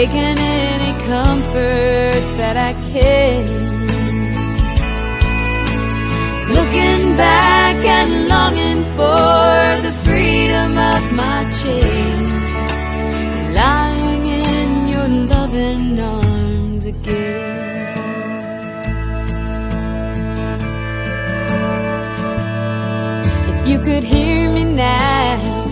taking any comfort that I can. Looking back and longing for the freedom of my chains, lying in your loving arms again. If you could hear me now,